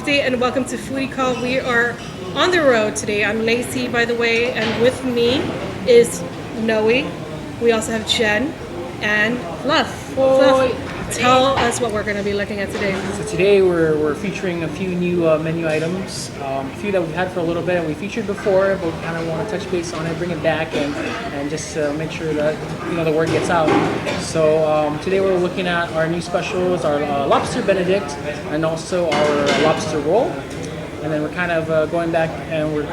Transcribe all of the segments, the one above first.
Namaste and welcome to Foodie Call. We are on the road today. I'm Lacee, by the way, and with me is Noelle. We also have Jen and Fluff. Fluff, tell us what we're going to be looking at today. So today we're featuring a few new menu items, a few that we've had for a little bit and we featured before, but we kind of want to touch base on it, bring it back, and just make sure that the word gets out. So today we're looking at our new specials, our Lobster Benedict, and also our lobster roll. And then we're kind of going back and we're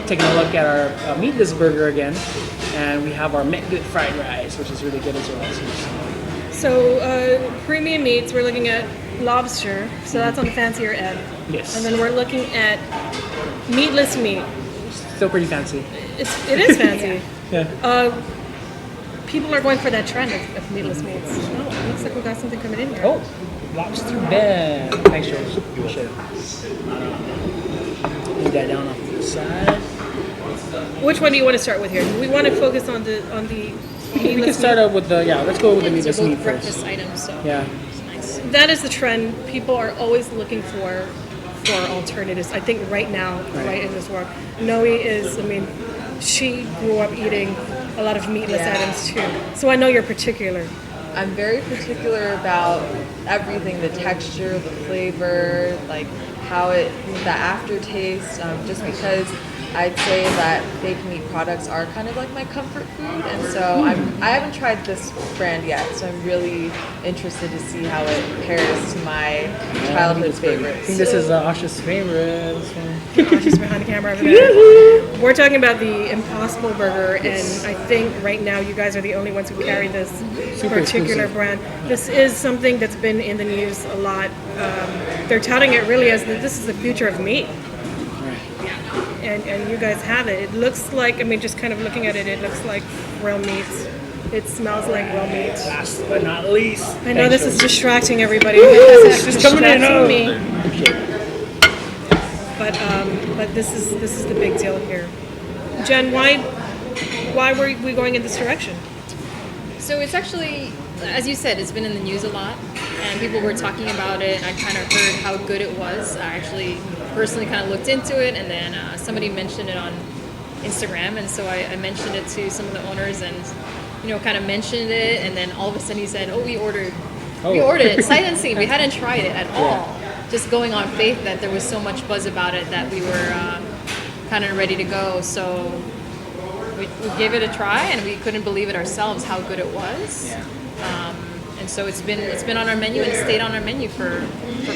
taking a look at our meatless burger again, and we have our Met Good fried rice, which is really good as well. So premium meats, we're looking at lobster, so that's on the fancier end. Yes. And then we're looking at meatless meat. Still pretty fancy. It is fancy. Yeah. People are going for that trend of meatless meats. Oh, it looks like we got something coming in here. Oh, Lobster Ben. Thanks, Joe. Appreciate it. Move that down off to the side. Which one do you want to start with here? We want to focus on the We can start out with let's go with the meatless meat first. Breakfast items, so Yeah. it's nice. That is the trend. People are always looking for alternatives. I think right now, right in this world, Noelle is. She grew up eating a lot of meatless items too. So I know you're particular. I'm very particular about everything, the texture, the flavor, like how the aftertaste, just because I'd say that fake meat products are kind of like my comfort food, and so I haven't tried this brand yet, so I'm really interested to see how it pairs to my childhood favorites. I think this is Asha's favorite. She's behind the camera over there. We're talking about the Impossible Burger, and I think right now you guys are the only ones who carry this particular brand. This is something that's been in the news a lot. They're touting it really as this is the future of meat. And you guys have it. It looks like, just kind of looking at it, it looks like real meat. It smells like real meat. Last but not least. I know this is distracting everybody. It's coming in me. But this is the big deal here. Jen, why were we going in this direction? So it's actually, as you said, it's been in the news a lot, and people were talking about it, and I kind of heard how good it was. I actually personally kind of looked into it, and then somebody mentioned it on Instagram, and so I mentioned it to some of the owners, and kind of mentioned it, and then all of a sudden he said, we ordered it sight unseen. We hadn't tried it at all, just going on faith that there was so much buzz about it that we were kind of ready to go. So we gave it a try, and we couldn't believe it ourselves how good it was. And so it's been on our menu and stayed on our menu for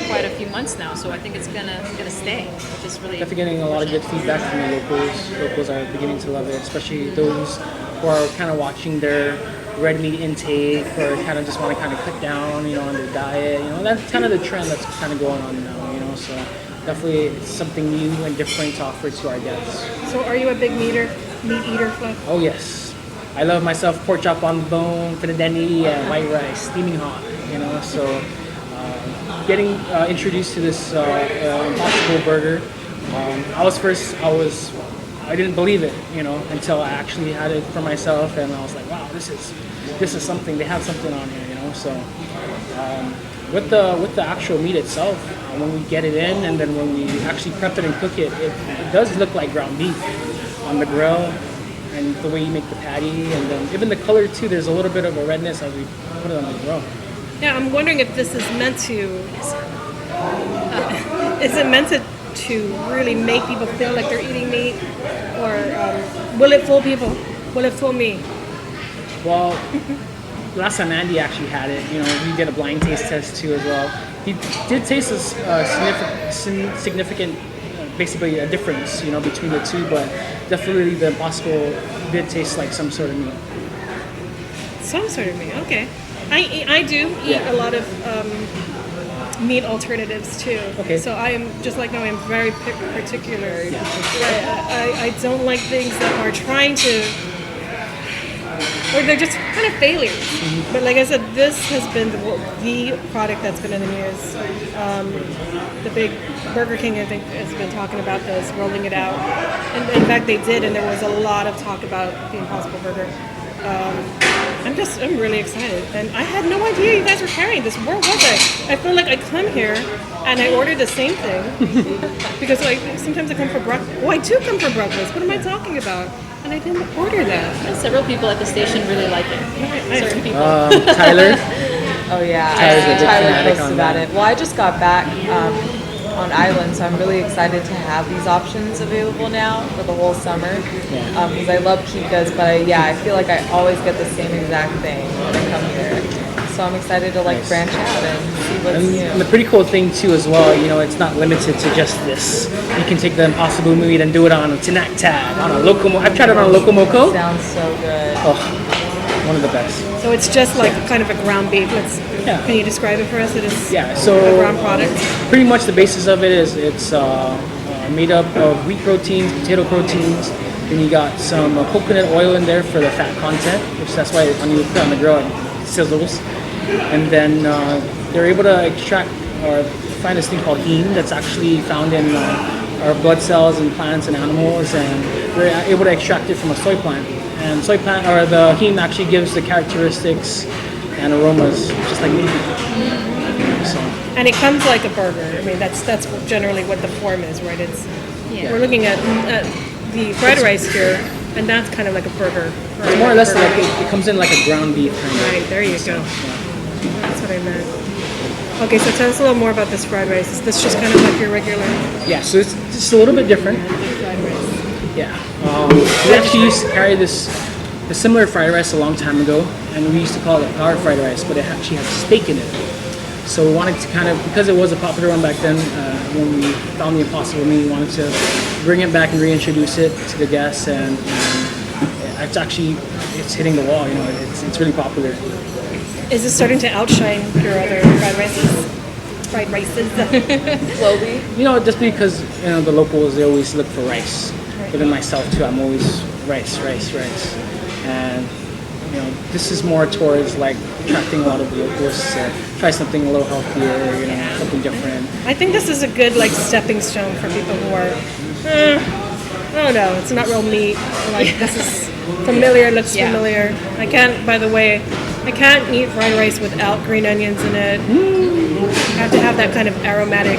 quite a few months now. So I think it's gonna stay, which is really definitely getting a lot of good feedback from the locals. Locals are beginning to love it, especially those who are kind of watching their red meat intake or kind of just want to kind of cut down, on their diet. That's kind of the trend that's kind of going on now. So definitely it's something new and different to offer to our guests. So are you a big meat eater, Fluff? Oh yes. I love myself pork chop on the bone, finadeni, and white rice, steaming hot. So getting introduced to this Impossible Burger, I didn't believe it, until I actually had it for myself, and I was like, wow, this is something. They have something on here, So with the actual meat itself, when we get it in, and then when we actually prep it and cook it, it does look like ground beef on the grill. And the way you make the patty, and then even the color too, there's a little bit of a redness as we put it on the grill. Yeah, I'm wondering if this is meant to, is it meant to really make people feel like they're eating meat, or will it fool people? Will it fool me? Well, last time Andy actually had it, we did a blind taste test too as well. He did taste a significant basically a difference, between the two, but definitely the Impossible did taste like some sort of meat. Some sort of meat, okay. I do eat a lot of meat alternatives too. Okay. So I am, just like now, I'm very particular. I don't like things that are trying to, or they're just kind of failures. Mm-hmm. But like I said, this has been the product that's been in the news. The big Burger King, I think, has been talking about this, rolling it out. And in fact, they did, and there was a lot of talk about the Impossible Burger. I'm really excited. And I had no idea you guys were carrying this. Where was I? I feel like I come here and I order the same thing because like sometimes I come for breakfast. Oh, I do come for breakfast. What am I talking about? And I didn't order that. Several people at the station really like it. Certain people. Tyler. Oh yeah, Tyler's a big Tyler fanatic posted on about that. it. Well, I just got back on island, so I'm really excited to have these options available now for the whole summer. Because I love Pikas, but I feel like I always get the same exact thing when I come here. So I'm excited to like branch out and see what's new. And the pretty cool thing too as well, you know, it's not limited to just this. You can take the Impossible Meat and do it on a Tanak Tag, on a Locomo. I've tried it on a Locomoco. Sounds so good. Oh, one of the best. So it's just like kind of a ground beef. Can you describe it for us? It is so a ground product. pretty much the basis of it is it's made up of wheat proteins, potato proteins, then you got some coconut oil in there for the fat content, which that's why when you put it on the grill it sizzles. And then they're able to extract or find this thing called heme that's actually found in our blood cells in plants and animals, and they're able to extract it from a soy plant. And soy plant or the heme actually gives the characteristics and aromas just like meat. So. And it comes like a burger. I mean, that's generally what the form is, right? We're looking at the fried rice here, and that's kind of like a burger. Right? It's more or less like it comes in like a ground beef kind of. Right, there you go. That's what I meant. Okay, so tell us a little more about this fried rice. Is this just kind of like your regular Yeah, so it's just a little bit different. fried rice? Yeah. We actually used to carry a similar fried rice a long time ago, and we used to call it our fried rice, but it actually had steak in it. So we wanted to kind of, because it was a popular one back then, when we found the Impossible Meat, we wanted to bring it back and reintroduce it to the guests, and it's hitting the wall. You know, it's really popular. Is this starting to outshine your other fried races? Fried races? Slowly. You know, just because you know the locals, they always look for rice. Even myself too, I'm always rice, and you know, this is more towards like attracting a lot of the locals to try something a little healthier, you know, something different. I think this is a good like stepping stone for people who are, oh no, it's not real meat. Like this is familiar, looks familiar. I can't eat fried rice without green onions in it. I have to have that kind of aromatic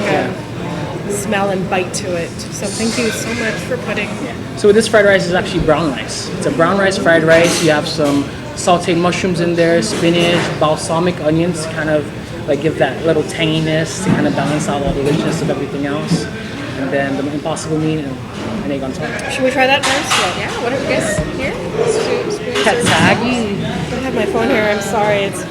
smell and bite to it. So thank you so much for putting. So this fried rice is actually brown rice. It's a brown rice fried rice. You have some sauteed mushrooms in there, spinach, balsamic onions to kind of like give that little tanginess to kind of balance out all the richness of everything else. And then the Impossible Meat and an egg on top. Should we try that first? Yeah, what are you guys here? Cat tag. I have my phone here. I'm sorry. It's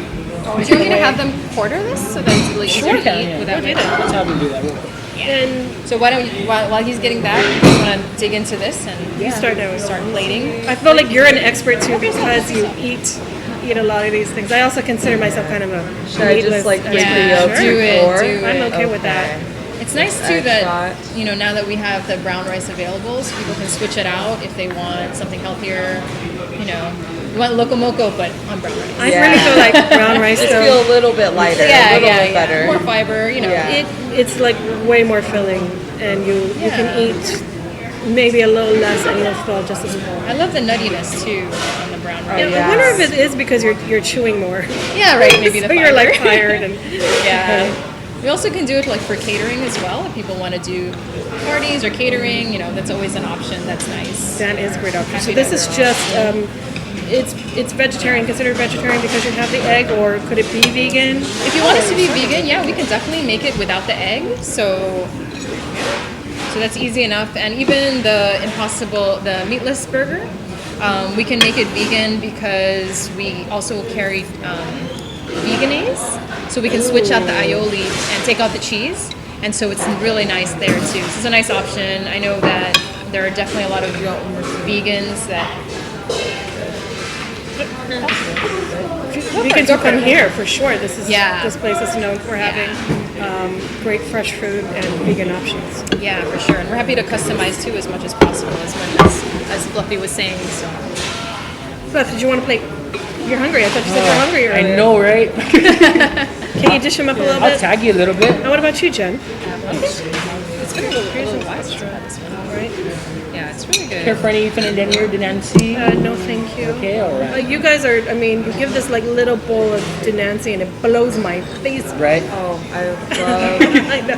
always Do you want me to away. have them quarter this so that it's really easier to eat without do it? that. Let's have him do that real quick. And So why don't you, while he's getting that, you want to dig into this and you start now. start plating? I feel like you're an expert too because you eat a lot of these things. I also consider myself kind of a Should I just meatless like drink Yeah, the yolk do it, before? do it. I'm okay with that. It's nice too Egg that shot. now that we have the brown rice available, so people can switch it out if they want something healthier. You want locomoco, but on brown rice. I really feel like brown rice Just though. feel a little bit lighter, a little bit better. More fiber. Yeah. It's like way more filling, and you can eat maybe a little less, and you'll feel just as full. I love the nuttiness too on the brown rice. I wonder if it is because you're chewing more. Yeah, right. Maybe the so fiber. you're like tired and Yeah. We also can do it like for catering as well. If people want to do parties or catering, that's always an option. That's nice. that is a great option. So Happy this to is roll. just it's vegetarian, considered vegetarian because you have the egg, or could it be vegan? If you want us to be vegan, yeah, we can definitely make it without the egg. So that's easy enough. And even the meatless burger, we can make it vegan because we also carry veganese. So we can switch out the aioli and take out the cheese. And so it's really nice there too. So it's a nice option. I know that there are definitely a lot of vegans that Vegans will come here for sure. This place is known for having great fresh food and vegan options. Yeah, for sure. And we're happy to customize too as much as possible, as Fluffy was saying. So Beth, did you want to plate? You're hungry. I thought you said you're hungry earlier. I know, right? Can you dish them up a little I'll bit? tag you a little bit. And what about you, Jen? it's been a little while since I've had this one. Right? Yeah, it's really good. care for anything in your Denancy? No, thank you. Okay, all right. You guys are, I mean, you give this like little bowl of Denancy and it blows my face. Right? Oh, I I know.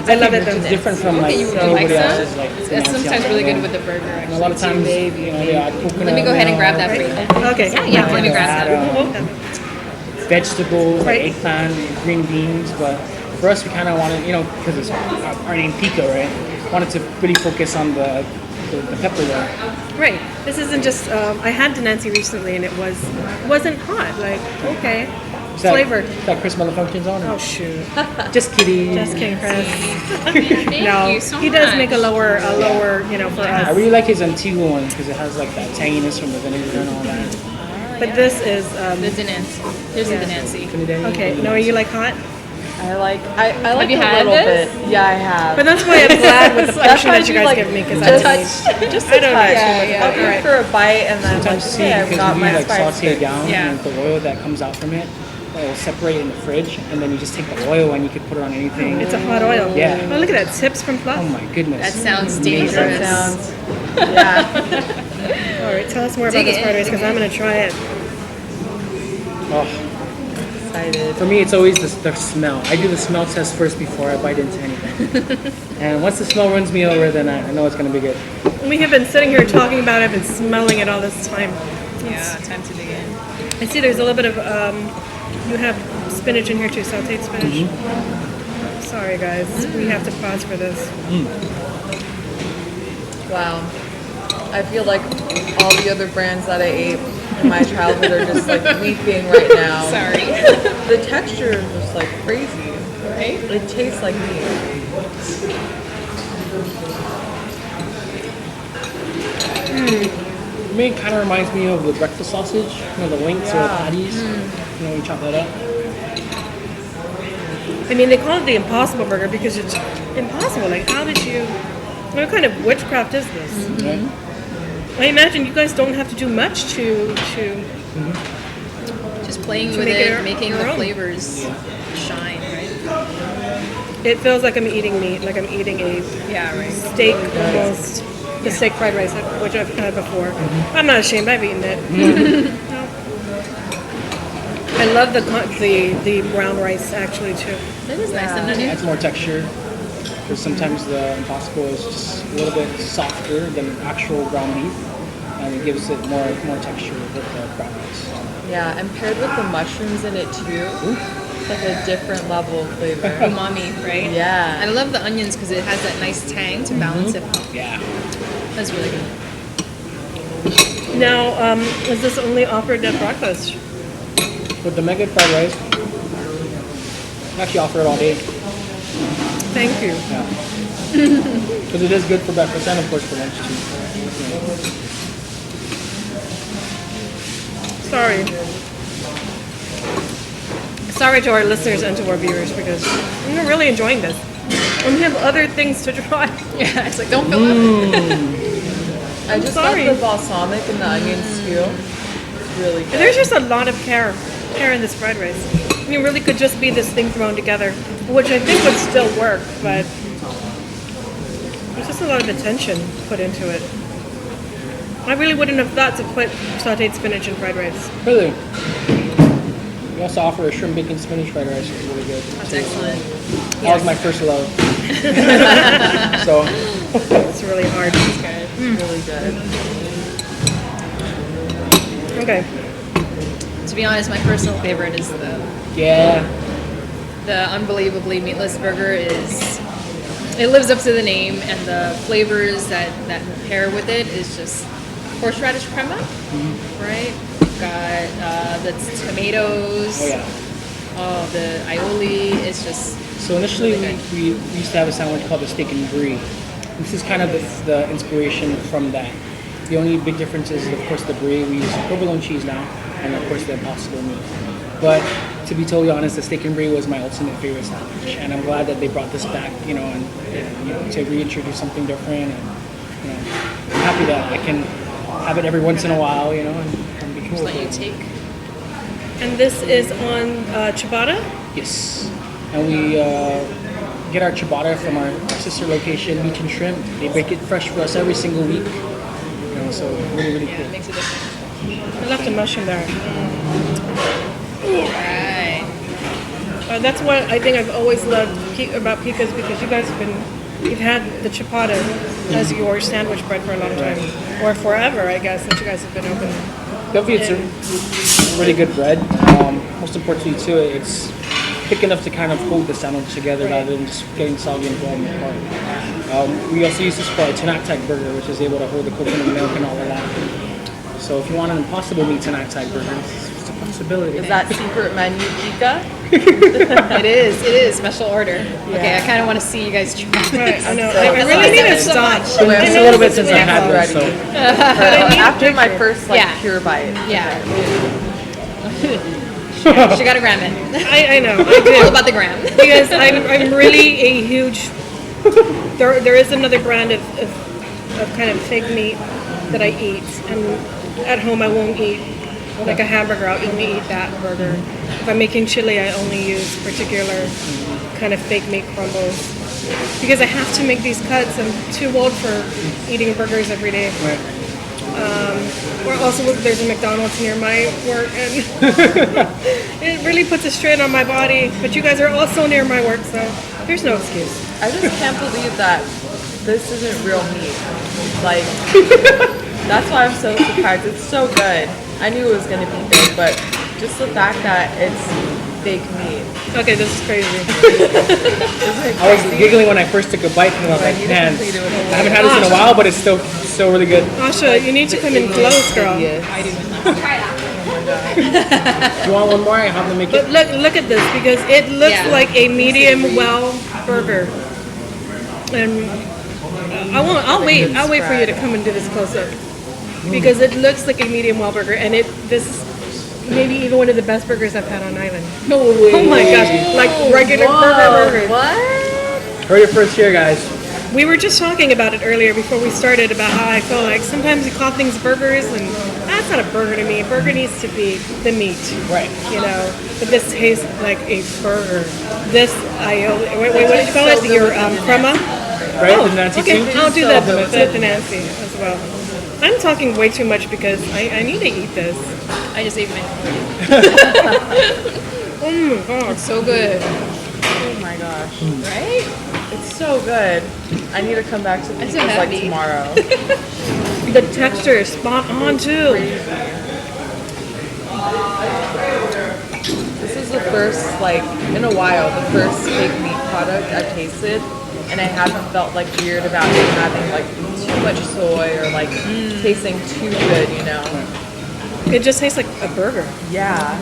I love it though. It's different from like You would like everybody some? else's like It's Denancy sometimes on really there. good with the burger, And actually. a lot of times, they add coconut Let me go ahead and grab milk, that for you. Okay. Yeah, let me grab add, that. vegetables, Right. like eggplant, green beans, but for us, we kind of wanted, because it's our name Pika, right? Wanted to really focus on the pepper there. Right. This isn't just. I had Denancy recently, and it wasn't hot. Like okay, Is that, flavored. Is that Chris Motherfunctions on? Oh shoot. Just kidding. Just kidding, Chris. Thank No, you so he does much. make a lower, for I us. really like his Antigua one because it has like that tanginess from the vinegar and all that. But this is. The Denancy. Here's the Denancy. Okay. Noah, you like hot? I like you a had little this? bit. Yeah, I have. But that's why I'm glad with the That's portion why that you we, guys like, give me because just I touch, just I a don't touch. know. I'll eat Alright. for a bite and then Sometimes like, see okay, I've because got we my like spice. saute it down Yeah. and the oil that comes out from it, it will separate in the fridge, and then you just take the oil and you can put it on anything. It's a hot oil. Yeah. Oh, look at that. Tips from Fluff. Oh my goodness. That sounds Amazing. dangerous. Sounds, yeah. All right. Tell us more about Dig this in, fried rice dig because I'm going to try it. Oh, Excited. for me, it's always the smell. I do the smell test first before I bite into anything. And once the smell runs me over, then I know it's going to be good. We have been sitting here talking about it. I've been smelling it all this time. Yeah, time to dig in. I see there's a little bit of, you have spinach in here too, sauteed spinach. Sorry guys, we have to pause for this. Wow. I feel like all the other brands that I ate in my childhood are just like weeping right now. Sorry. The texture is just like crazy. Right? It tastes like meat. For me, it kind of reminds me of the breakfast sausage, the links or the Yeah. patties. You chop that up. I mean, they call it the impossible burger because it's impossible. Like, how did you, what kind of witchcraft is this? Right? I imagine you guys don't have to do much to Just playing To with make it, it making your the own. flavors shine, right? it feels like I'm eating meat, like I'm eating a Yeah, right. steak almost. The steak fried rice, which I've had before. I'm not ashamed. I've eaten it. No. I love the brown rice actually too. This is nice and It onion. adds more texture. Because sometimes the Impossible is just a little bit softer than actual ground beef. And it gives it more texture with the brown rice. Yeah, and paired with the mushrooms in it too. It's like a different level of flavor. Umami, right? Yeah. I love the onions because it has that nice tang to balance it out. Yeah. That's really good. Now, is this only offered at breakfast? With the mega fried rice, I actually offer it all day. Thank you. Yeah. Because it is good for breakfast and of course for lunch too. Sorry. Sorry to our listeners and to our viewers because I'm really enjoying this. And we have other things to try. Yeah, it's like, don't fill up. I just Sorry. love the balsamic and the onions too. It's really good. And there's just a lot of care in this fried rice. I mean, it really could just be this thing thrown together, which I think would still work, but there's just a lot of attention put into it. I really wouldn't have thought to put sauteed spinach in fried rice. Really? We also offer a shrimp bacon spinach fried rice. It's really good. That's excellent. That was my first love. So, It's really hard. It's really good. Okay. To be honest, my personal favorite is yeah. the unbelievably meatless burger. It lives up to the name, and the flavors that pair with it is just horseradish crema, right? We've got the tomatoes. Oh, yeah. Oh, the aioli. It's just So initially really good. we used to have a sandwich called the steak and brie. This is kind of the inspiration from that. The only big difference is, of course, the brie. We use provolone cheese now, and of course the Impossible meat. But to be totally honest, the steak and brie was my ultimate favorite sandwich, and I'm glad that they brought this back. And to reintroduce something different. And I'm happy that I can have it every once in a while. And be cool. Just with let you it. take. And this is on ciabatta. Yes, and we get our ciabatta from our sister location, Meat and Shrimp. They bake it fresh for us every single week, everything. So really, really Yeah, cool. it makes a difference. I left the mushroom there. Right. That's what I think I've always loved about Pika's, because you guys you've had the ciabatta as your sandwich bread for a long time, or forever, I guess, since you guys have been open. Definitely, it's a really good bread. Most importantly, too, it's thick enough to kind of hold the sandwich together rather than just getting soggy and falling apart. We also use this for a Tanaktak burger, which is able to hold the coconut milk and all of that. So if you want an impossible meat Tanaktak burger, it's a possibility. Is that secret menu Pika? It is special order. Okay, I kind of want to see you guys try. Right, I know. So- I really need to so stop. much. It's a little bit since I had one, Already. so After my first Yeah. pure bite. Yeah. She got a gram in. I know. I All do. about the gram. Because I'm really a huge. There is another brand of kind of fake meat that I eat, and at home I won't eat like a hamburger. I'll only eat that burger. If I'm making chili, I only use particular kind of fake meat crumbles because I have to make these cuts. I'm too old for eating burgers every day. Or also, there's a McDonald's near my work, and it really puts a strain on my body. But you guys are also near my work, so there's no excuse. I just can't believe that this isn't real meat. Like, that's why I'm so surprised. It's so good. I knew it was going to be good, but just the fact that it's fake meat. Okay, this is crazy. Isn't it I was crazy? giggling when I first took a bite, and I was I like, need to man, complete it with I haven't had this in a while, but it's still really good. Asha, you need to come in close, girl. Idiot. I do. Do you want one more? I have to make it. But look at this, because it looks Yeah. like a medium well burger. And I'll wait for you to come and do this close up. Because it looks like a medium well burger, and this is maybe even one of the best burgers I've had on island. No way. Oh my gosh, like regular burgers. What? Heard it first here, guys. We were just talking about it earlier before we started about how I feel like sometimes you call things burgers, and that's not a burger to me. A burger needs to be the meat. Right. You know, but this tastes like a burger. This, what did you call it? Your crema? Right? The Nancy Okay, too? I'll do that with the Nancy as well. I'm talking way too much because I need to eat this. I just ate mine. Oh my god. It's so good. Oh my gosh. Right? It's so good. I need to come back to I'm these so like happy. tomorrow. The texture is spot on too. This is the first, like, in a while, the first fake meat product I've tasted, and I haven't felt like weird about it having like too much soy or like tasting too good, you know? It just tastes like a burger. Yeah.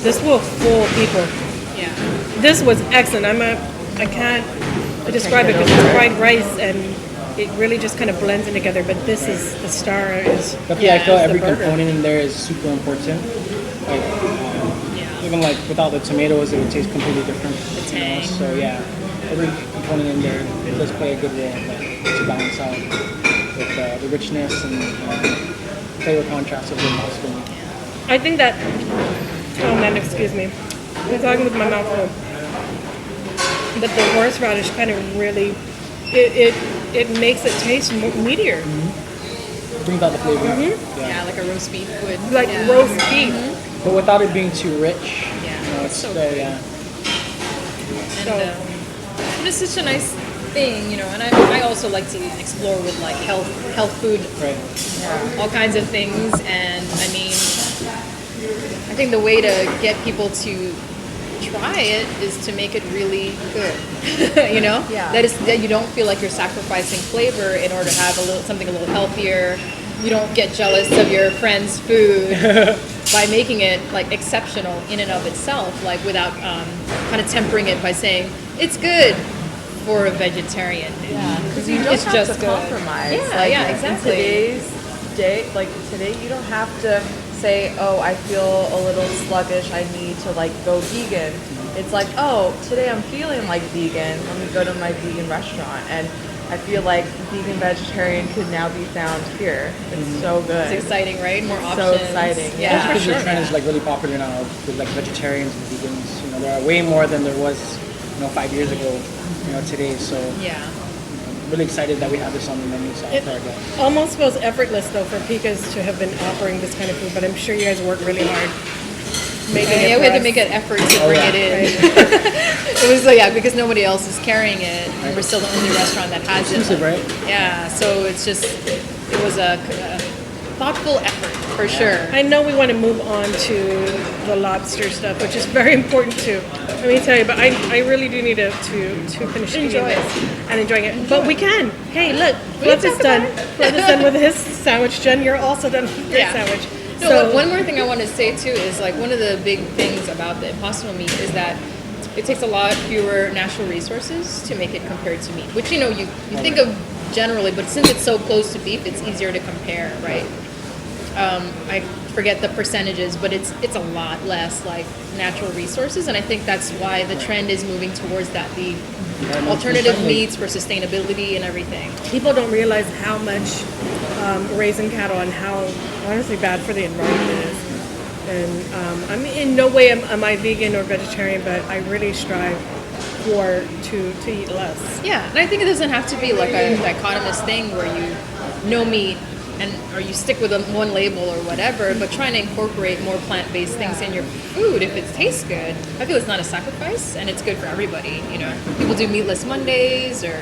This will fool people. Yeah. This was excellent. I can't describe it because it's fried rice and it really just kind of blends in together. But this is the star. Is Definitely, I feel it's the every burger. component in there is super important. Like, even like without the tomatoes, it would taste completely different. The tang. So yeah, every component in there it does play a good role to balance out with the richness and flavor contrast of the impossible meat. I think that. Oh man, excuse me. I'm talking with my mouth full. But the horseradish kind of really, it makes it taste meatier, Brings out the flavor. Yeah, like a roast beef would. like yeah. roast beef. But without it being too rich. Yeah, You know, it's so still, good. yeah. And it's such a nice thing, you know. And I also like to explore with like health food, Right. all kinds of things. And I mean, I think the way to get people to try it is to make it really good. You know, Yeah. that you don't feel like you're sacrificing flavor in order to have something a little healthier. You don't get jealous of your friend's food by making it like exceptional in and of itself, like without kind of tempering it by saying it's good for a vegetarian. Yeah, because you don't It's have just to good. compromise. Yeah, Like, yeah, exactly. In today's day, like today, you don't have to say, "Oh, I feel a little sluggish. I need to like go vegan." It's like, "Oh, today I'm feeling like vegan. Let me go to my vegan restaurant." And I feel like vegan vegetarian could now be found here. It's so good. It's exciting, right? More So options. exciting, Yeah, Especially because for the sure. trend is like really popular now with like vegetarians and vegans. You know, there are way more than there was, 5 years ago. Today. So Yeah. really excited that we have this on the menu. So It almost feels effortless though for Pika's to have been offering this kind of food, but I'm sure you guys work really hard making it. Yeah, for we had to us. make an effort to bring it in. It was because nobody else is carrying it. And we're still the only restaurant that has it. exclusive, right? Yeah, so it was a thoughtful effort for sure. I know we want to move on to the lobster stuff, which is very important too. Let me tell you, but I really do need to finish eating Enjoy this it. and enjoying it. But we can. Hey, look, We Flip can is talk done. about it. Flip is done with his sandwich. Jen, you're also done with your Yeah. sandwich. No, So one more thing I want to say too is like one of the big things about the impossible meat is that it takes a lot fewer natural resources to make it compared to meat, which you think of generally, but since it's so close to beef, it's easier to compare, right? I forget the percentages, but it's a lot less like natural resources, and I think that's why the trend is moving towards that, the alternative meats for sustainability and everything. people don't realize how much raising cattle and how honestly bad for the environment it is. And I mean, in no way am I vegan or vegetarian, but I really strive to eat less. Yeah, and I think it doesn't have to be like a dichotomous thing where you no meat or you stick with one label or whatever, but trying to incorporate more plant-based things in your food if it tastes good. I feel it's not a sacrifice and it's good for everybody. People do meatless Mondays, or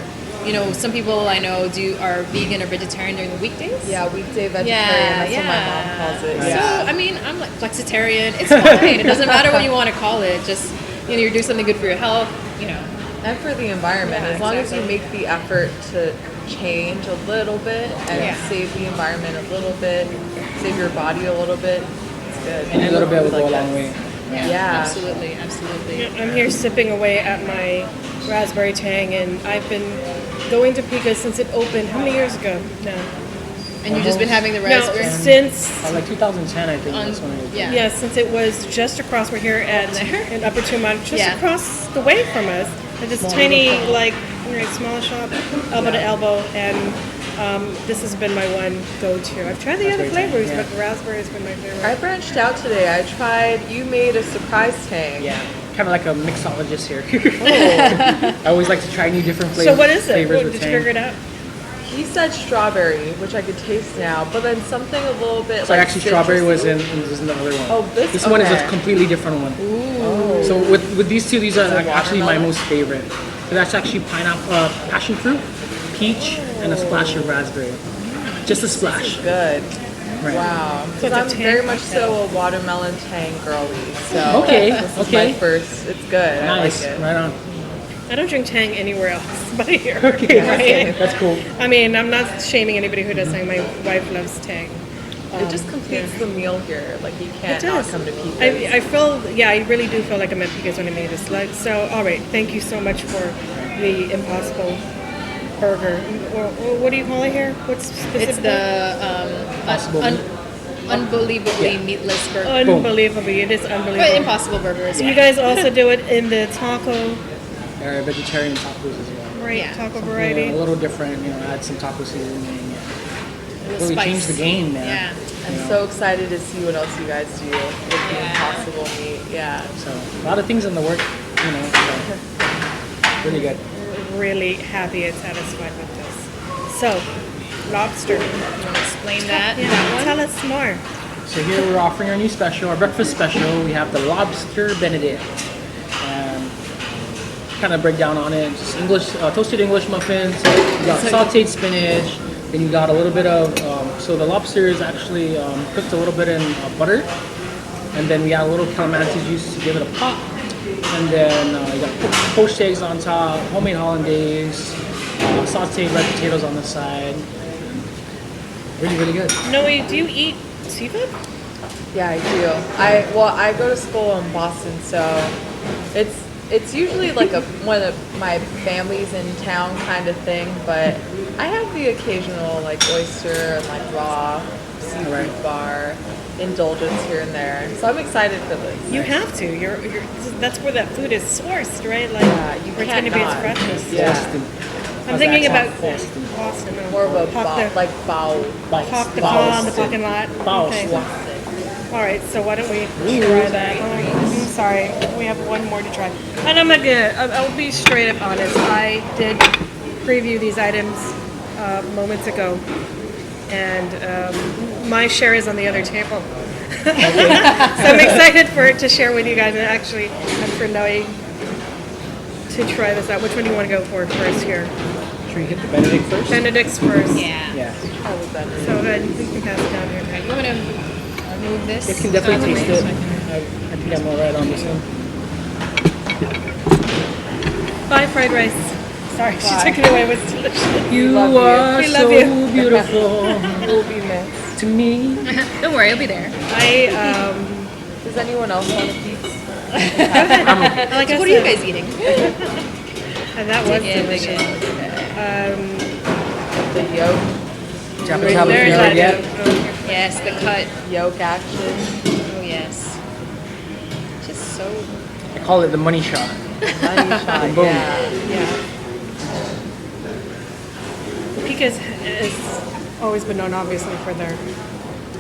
some people I know are vegan or vegetarian during the weekdays. Yeah, weekday vegetarian. That's what my mom calls it. So Yeah. I mean, I'm like flexitarian. It's fine. It doesn't matter what you want to call it. Just you're doing something good for your health. And for the environment, Yeah, as long as exactly. you make the effort to change a little bit and Yeah. save the environment a little bit, save your body a little bit, it's good. And a little bit will go a long way. Yeah. Absolutely. I'm here sipping away at my raspberry tang, and I've been going to Pika since it opened. How many years ago now? And you've just been having the No, raspberry. since Like 2010, I think that's when it was. Yeah. yeah, since it was just across. We're here in Upper Tumon, just Yeah. across the way from us. At this tiny, small shop, elbow to elbow, and this has been my one go-to. I've tried the other flavors, but raspberry has been my favorite. I branched out today. You made a surprise tang. Yeah, kind of like a mixologist here. I always like to try new different flavors. So what is it? Flavors with Did you tang. figure it out? He said strawberry, which I could taste now, but then something a little bit So like actually, strawberry was citrusy. in the other one. Oh, this one is a okay. completely different one. Oh. So with these two, these are Is it actually my watermelon? most favorite. So that's actually pineapple, passion fruit, peach, and a splash of raspberry. Just a splash. Good. Right. Wow. So Because it's a I'm tang very much cocktail. so a watermelon tang girly. So Okay, this is okay. my first. It's good. Nice. I like it. Right on. I don't drink tang anywhere else but here. Okay, Right? that's cool. I mean, I'm not shaming anybody who does tang. My wife loves tang. It just completes the meal here. Like you can't It not does. come to Pika. I feel, I really do feel like I'm at Pika's when I made this. So, all right, thank you so much for the Impossible Burger. Or what do you call it here? What's specific? It's the Impossible unbelievably meatless burger. Unbelievably, it is But unbelievable. Impossible Burger as You well. guys also do it in the taco, Vegetarian tacos as well. right? Yeah. Taco Yeah, variety. a little different, add some taco seasoning. Really Spice. changed the game, man. Yeah. I'm so excited to see what else you guys do with the Yeah. Impossible meat. Yeah. So a lot of things in the work, so really good. Really happy and satisfied with this. So, lobster. You want to explain that? Yeah, That one? tell us more. So here we're offering our new special, our breakfast special. We have the Lobster Benedict. Kind of break down on it. Just toasted English muffins. You got sautéed spinach. Then you got a little bit of. So the lobster is actually cooked a little bit in butter, and then we add a little calamansi juice to give it a pop. And then you got poached eggs on top, homemade hollandaise, sautéed red potatoes on the side. Really, really good. Noe, do you eat seafood? Yeah, I do. I go to school in Boston, so it's usually like one of my families in town kind of thing, but I have the occasional like oyster and like raw seafood Right. bar indulgence here and there. So I'm excited for this. You have to. That's where that food is sourced, right? Like, Yeah, you where it's going to be its can't not. freshest. Yeah. Boston. I'm thinking about Boston. Boston. More of a Pop the, bow. pop the car on the parking lot. Boston. All right, so why don't we try that? I'm sorry, we have one more to try. And I'm not gonna. I'll be straight up honest. I did preview these items moments ago, and my share is on the other table. So I'm excited for it to share with you guys, and actually, and for Noelle to try this out. Which one do you want to go for first here? Should we hit the Benedict first? Benedict's first. Yeah. Yeah. Probably better. So then you can pass it down here. Okay, you want me to move this? It can definitely So I taste it. can- I think I'm all right on this one. Bye, fried rice. Sorry, she took it away. It was delicious. You love you. are We so love you. beautiful Will be missed. to me. Don't worry, I'll be there. Does anyone else want a piece? Like So what are you guys eating? And that was Dig in. delicious. The yolk, Japanese haven't Very figured glad yet. Yes, the cut. yolk action. Oh yes. Just so. I call it the money shot. Money shot. Boom. Yeah. Pika's has always been known, obviously, for their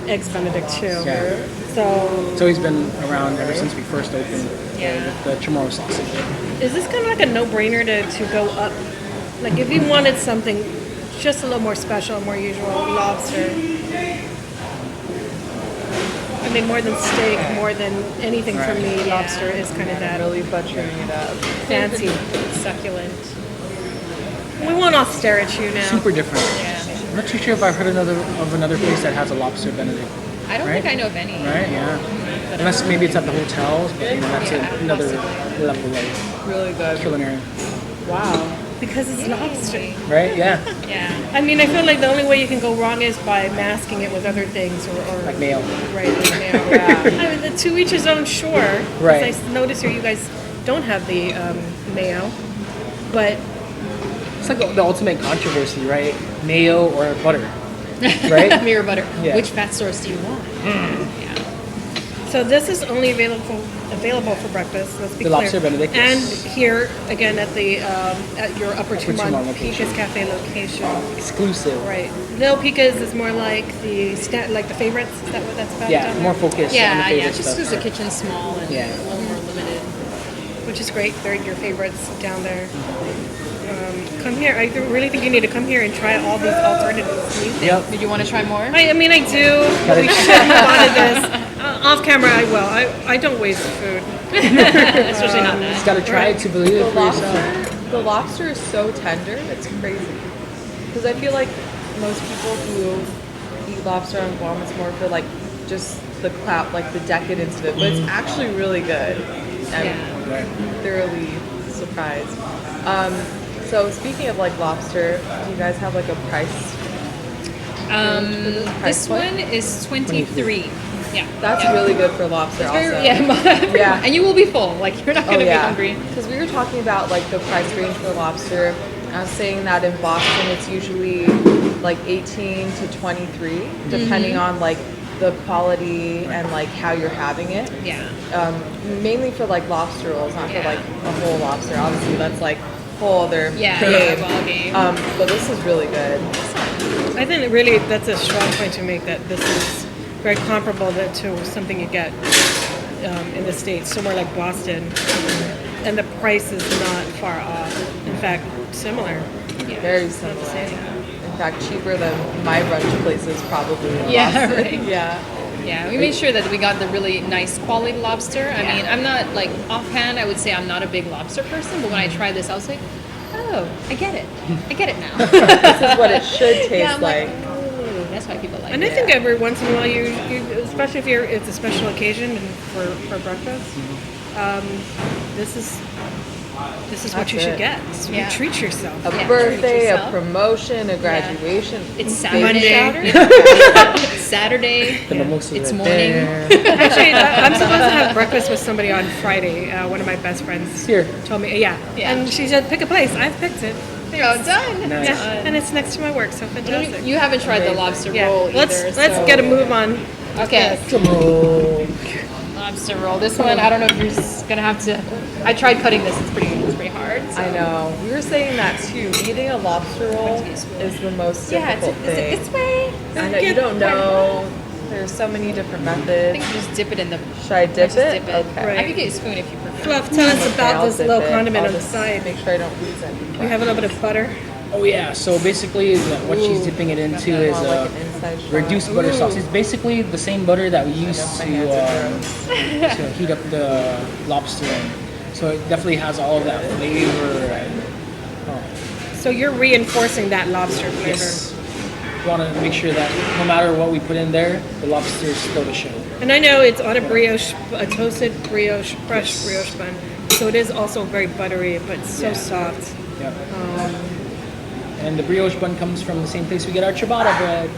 eggs Benedict too. Yeah. So, It's always been around ever since we first opened Yeah. the chamorro sausage. is this kind of like a no-brainer to go up? Like, if you wanted something just a little more special, more usual, lobster. I mean, more than steak, more than anything for me, lobster is kind of that Really butchering it up. fancy, succulent. We want austerity now. Super different. Yeah. I'm not too sure if I've heard of another place that has a lobster Benedict. I don't Right? think I know of any. Right? Yeah. Unless maybe it's at the hotels, but you know, that's another level of Really good. culinary. Wow. Because it's lobster. Right? Yeah. Yeah. I mean, I feel like the only way you can go wrong is by masking it with other things or Like mayo. right, like mayo. Yeah. I mean, the to each his own, sure. 'Cause Right. I notice here you guys don't have the mayo, but It's like the ultimate controversy, right? Mayo or butter. Right? Mirror butter. Yeah. Which fat source do you want? Yeah. so this is only available for breakfast. Let's be The clear. Lobster Benedict, And yes. here again at the at your Upper Tumon Tumon location. Pika's Cafe location. Exclusive. Right. Little Pika's is more like like the favorites. Is that what that's about? Yeah, down there? more focused on the Yeah, favorite yeah. Just stuff. because the kitchen's small and Yeah. a little more limited. Which is great. They're your favorites down there. Come here. I really think you need to come here and try all these alternatives. Yep. Did you want to try more? I mean, I do. But we should move on to this. Off camera, I will. I don't waste food. Especially not that. Just gotta try it to believe it for yourself. The lobster is so tender, it's crazy. Because I feel like most people who eat lobster on Guam, it's more for like just the clout, like the decadence of it. But it's actually really good. I'm Right. thoroughly surprised. So speaking of like lobster, do you guys have like a price? This one is 23. Yeah. That's really good for lobster also. Yeah. Yeah. And you will be full. Like you're not Oh gonna be yeah, hungry. because we were talking about like the price range for lobster. I was saying that in Boston it's usually like 18 to 23, depending on like the quality and like how you're having it. Yeah. Mainly for like lobster rolls, not for Yeah. like a whole lobster. Obviously, that's like whole other Yeah. game. Ball game. But this is really good. I think that really that's a strong point to make, that this is very comparable to something you get in the States, somewhere like Boston. And the price is not far off. In fact, similar. Very similar. In fact, cheaper than my brunch places probably. In Yeah, Boston. right. Yeah. Yeah, we made sure that we got the really nice quality lobster. I mean, I'm not like offhand, I would say I'm not a big lobster person, but when I tried this, I was like, oh, I get it. I get it now. This is what it should taste Yeah, I'm like. oh, that's why people like And I it. think every once in a while, you especially if it's a special occasion and for breakfast, this is what That's you should it. get. So Yeah. you treat yourself. A Yeah, birthday, treat a yourself. promotion, a graduation. It's baby Saturday. shower. Saturday. The mimosas It's are morning. there. Actually, I'm supposed to have breakfast with somebody on Friday. One of my best friends Here. told me, yeah. Yeah. And she said, pick a place. I've picked it. You're done. Nice. Yeah. And it's next to my work, so fantastic. You haven't tried the lobster Yeah. roll either. Let's so- get a move on. Okay, Chamorro. lobster roll. This one, I don't know if you're just gonna have to. I tried cutting this. It's pretty hard. So. I know. We were saying that too. Eating a lobster roll is the most Yeah, difficult is it thing. this way? I know you don't know. There's so many different I methods. think you just dip it in the. Should I dip just it? Dip it. Okay. Right. I could get a spoon if you prefer. Fluff, tell us Okay, about I'll this dip little it. condiment I'll on the just side. Make sure I don't lose any. You have a little bit of butter. Oh yeah, so basically what she's dipping it into is Want, like, an inside shot? reduced butter sauce. It's basically the same butter that we use to heat up the lobster in. So it definitely has all of that flavor. And, So you're reinforcing that lobster flavor. yes, we want to make sure that no matter what we put in there, the lobster is still the show. And I know it's on a toasted brioche, fresh brioche bun. So it is also very buttery, but so soft. Yep. And the brioche bun comes from the same place we get our ciabatta bread,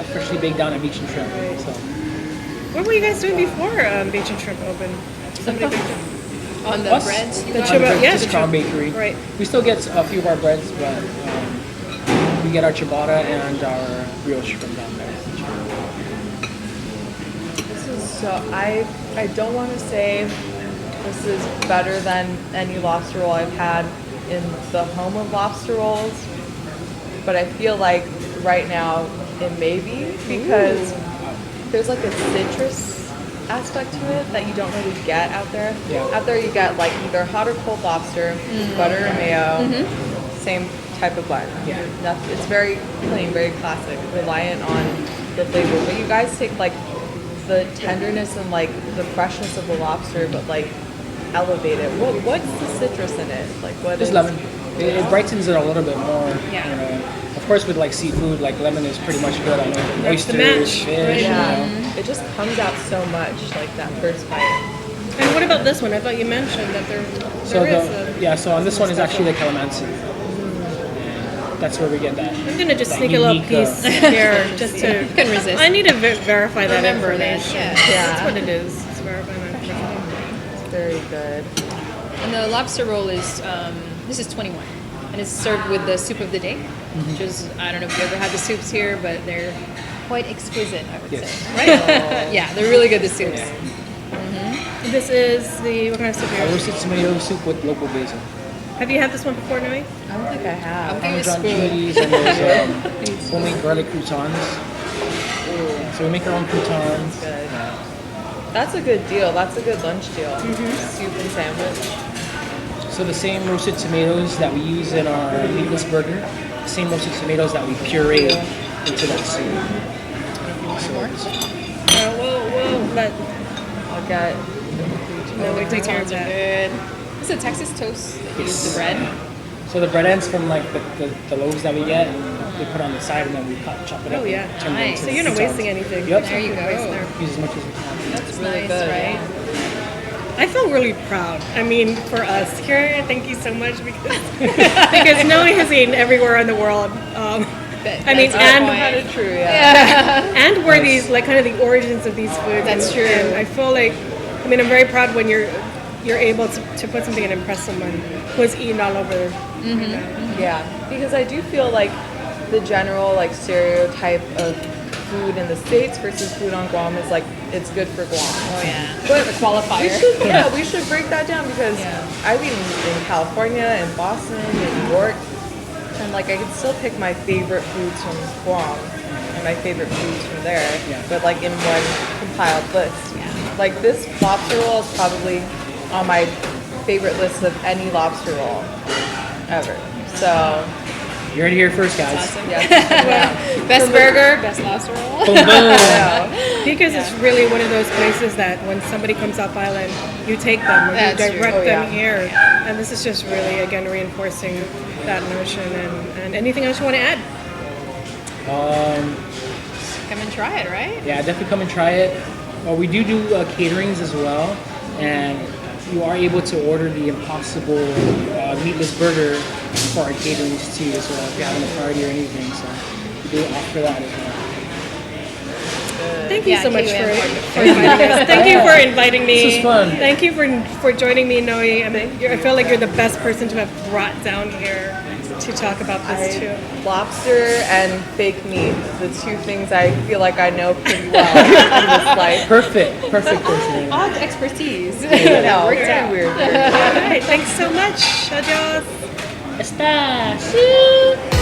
freshly baked down at Beach and Shrimp. So. What were you guys doing before Beach and Shrimp opened? Somebody baked it. On the Us? breads? The On ciabatta, bread, yeah, just the Crown ciabatta. Bakery. Right. We still get a few of our breads, but we get our ciabatta and our brioche from down there. This is so. I don't want to say this is better than any lobster roll I've had in the home of lobster rolls, but I feel like right now it may be because there's like a citrus aspect to it that you don't really get out there. Yeah. Out there you get like either hot or cold lobster, butter and mayo, same type of bun. Yeah. It's very plain, very classic, reliant on the flavor. But you guys take like the tenderness and like the freshness of the lobster, but like elevate it. What's the citrus in it? Like what Just is lemon. It brightens it a little bit more. Yeah. You know. Of course, with like seafood, like lemon is pretty much good on the oysters, match, fish. right? Yeah, You know. it just comes out so much, like that first bite. And what about this one? I thought you mentioned that So there is so on this one is actually the calamansi. That's where we get that. I'm gonna just that sneak a little unique, piece here just to. You can resist. I need to verify that Remember that, information. yeah. Yeah. That's what it is. It's verifying that information. It's very good. And the lobster roll is, this is 21. And it's served with the soup of the day, which is, I don't know if you ever had the soups here, but they're quite exquisite, I would Yes. say. Right? Yeah, they're really good, the soups. This is the what kind of soup A here? roasted tomato soup with local basil. Have you had this one before, Noe? I don't think I have. Give me a Parmesan spoon. cheese and those homemade garlic croutons. So we make our own croutons. Good. That's a good deal. That's a good lunch deal. Soup and sandwich. So the same roasted tomatoes that we use in our meatless burger, same roasted tomatoes that we puree into that soup. Whoa! Let I'll get. no, we take care of Croutons are that. good. This is a Texas toast. They use Yes. the bread. So the bread ends from like the loaves that we get, we put on the side and then we chop it up. Oh, yeah. and turn it Nice. into So you're not croutons. wasting anything. Yep. There you Don't waste go. there. Use as much as we can. That's really nice, good, right? I feel really proud. I mean, for us here, thank you so much because Noe has eaten everywhere in the world. I mean, That's our and point. Kind of true, yeah. and where these like kind of the origins of these foods. That's and, true. And I feel like, I mean, I'm very proud when you're able to put something and impress someone who has eaten all over. Yeah, because I do feel like the general like stereotype of food in the States versus food on Guam is like it's good for Guam. Oh, yeah. But The qualifier. we should break that down because I've eaten in California, in Boston, in New York, and like I can still pick my favorite foods from Guam and my favorite foods from there, but like in one compiled list. Yeah. Like this lobster roll is probably on my favorite list of any lobster roll ever. So You heard it here first, guys. Awesome. yeah, Best burger, best lobster roll. Boom, boom. yeah. Because it's really one of those places that when somebody comes off island, you take them or That's you true. direct Oh, yeah. them here. And this is just really, again, reinforcing that notion. And anything else you want to add? Come and try it, right? Yeah, definitely come and try it. We do caterings as well, and you are able to order the Impossible meatless burger for our caterings too as well if you're having a party or anything. So we do offer that as well. Thank you Yeah, so much KUM for inviting us. Thank you for inviting me. This was fun. Thank you for joining me, Noe. I feel like you're the best person to have brought down here to talk about this too. Lobster and fake meat, the two things I feel like I know pretty well in this life. Perfect person. Odd expertise. No, Worked very out. weird. All right, thanks so much. Adios. Estás.